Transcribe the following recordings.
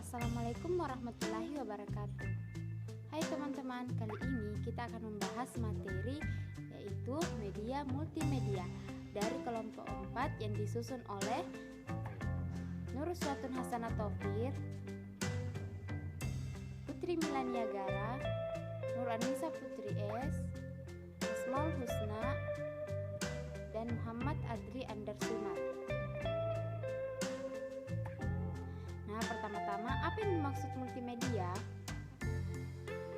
Assalamualaikum warahmatullahi wabarakatuh. Hai teman-teman, kali ini kita akan membahas materi yaitu media multimedia dari kelompok 4 yang disusun oleh Nuruswatun Hasanah Taufir, Putri Milania Gara, Nur Anissa Putri S, Asmaul Husna, dan Muhammad Adri Andarsumar. Nah, pertama-tama, apa yang dimaksud multimedia?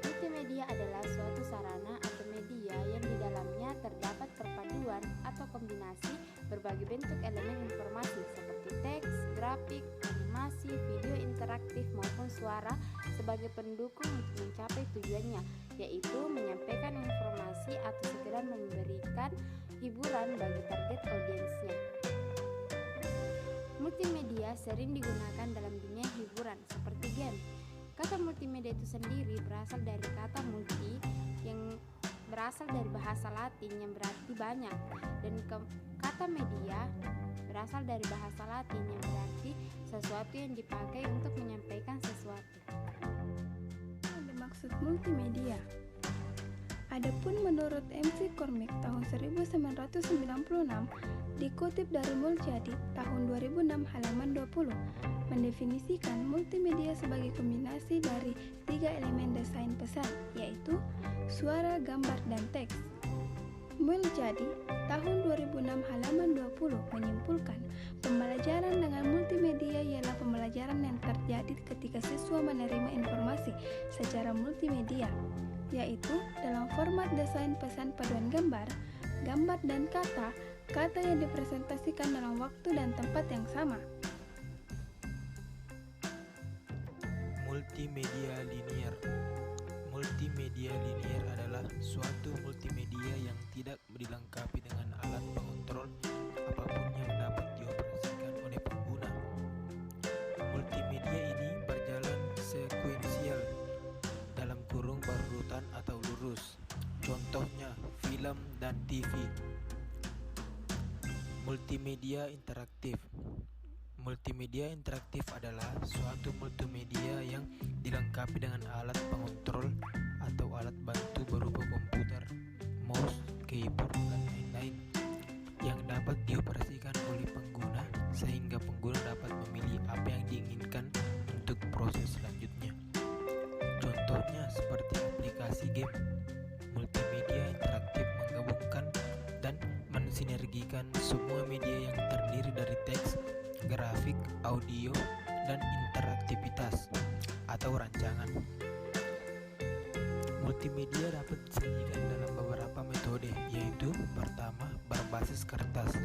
Multimedia adalah suatu sarana atau media yang di dalamnya terdapat perpaduan atau kombinasi berbagai bentuk elemen informasi seperti teks, grafik, animasi, video interaktif maupun suara sebagai pendukung untuk mencapai tujuannya, yaitu menyampaikan informasi atau sekedar memberikan hiburan bagi target audiensnya. Multimedia sering digunakan dalam dunia hiburan seperti game. Kata multimedia itu sendiri berasal dari kata multi yang berasal dari bahasa Latin yang berarti banyak, dan kata media berasal dari bahasa Latin yang berarti sesuatu yang dipakai untuk menyampaikan sesuatu. Ada maksud multimedia. Adapun menurut MC Cormick tahun 1996 dikutip dari Muljadi tahun 2006 halaman 20 mendefinisikan multimedia sebagai kombinasi dari 3 elemen desain pesan, yaitu suara, gambar, dan teks. Muljadi tahun 2006 halaman 20 menyimpulkan pembelajaran dengan multimedia ialah pembelajaran yang terjadi ketika siswa menerima informasi secara multimedia, yaitu dalam format desain pesan paduan gambar, gambar dan kata yang dipresentasikan dalam waktu dan tempat yang sama. Multimedia linier. Multimedia linier adalah suatu multimedia yang tidak dilengkapi dengan alat pengontrol apapun yang dapat dioperasikan oleh pengguna. Multimedia ini berjalan sekuensial dalam kurung berurutan atau lurus. Contohnya film dan TV. Multimedia interaktif. Multimedia interaktif adalah suatu multimedia yang dilengkapi dengan alat pengontrol atau alat bantu berupa komputer, mouse, keyboard, dan lain-lain yang dapat dioperasikan oleh pengguna sehingga pengguna dapat memilih apa yang diinginkan untuk proses selanjutnya. Contohnya seperti aplikasi game. Multimedia interaktif menggabungkan dan mensinergikan semua media yang terdiri dari teks, grafik, audio, dan interaktivitas atau rancangan. Multimedia dapat disajikan dalam beberapa metode, yaitu pertama, berbasis kertas.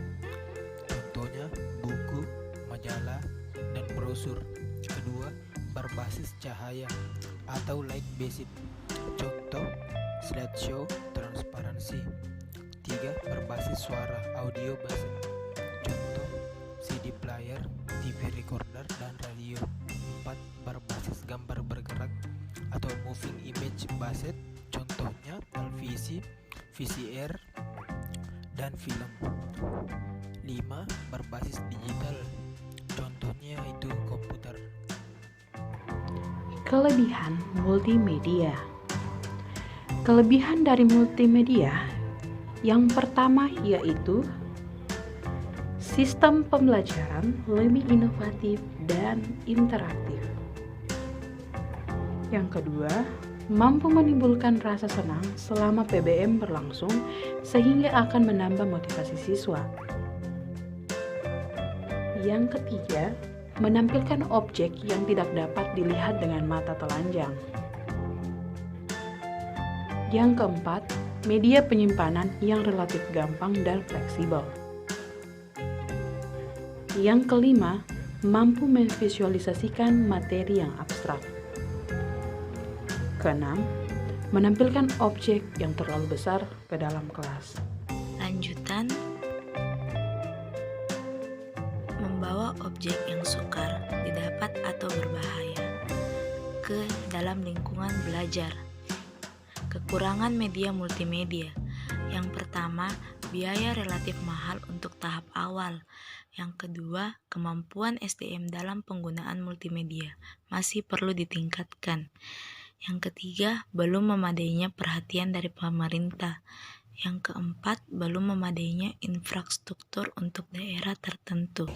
Contohnya buku, majalah, dan brosur. Kedua, berbasis cahaya atau light based. Contoh, slideshow, transparansi. Tiga, berbasis suara, audio based. Contoh, CD player, TV recorder, dan radio. 4. Berbasis gambar bergerak atau moving image based. Contohnya televisi, VCR, dan film. 5. Berbasis digital. Contohnya itu komputer. Kelebihan multimedia. Kelebihan dari multimedia yang pertama yaitu sistem pembelajaran lebih inovatif dan interaktif. Yang kedua, mampu menimbulkan rasa senang selama PBM berlangsung sehingga akan menambah motivasi siswa. Yang ketiga, menampilkan objek yang tidak dapat dilihat dengan mata telanjang. Yang keempat, media penyimpanan yang relatif gampang dan fleksibel. Yang kelima, mampu memvisualisasikan materi yang abstrak. Keenam, menampilkan objek yang terlalu besar ke dalam kelas. Lanjutan, membawa objek yang sukar, didapat atau berbahaya ke dalam lingkungan belajar. Kekurangan media multimedia. Yang pertama, biaya relatif mahal untuk tahap awal. Yang kedua, kemampuan SDM dalam penggunaan multimedia masih perlu ditingkatkan. Yang ketiga, belum memadainya perhatian dari pemerintah. Yang keempat, belum memadainya infrastruktur untuk daerah tertentu.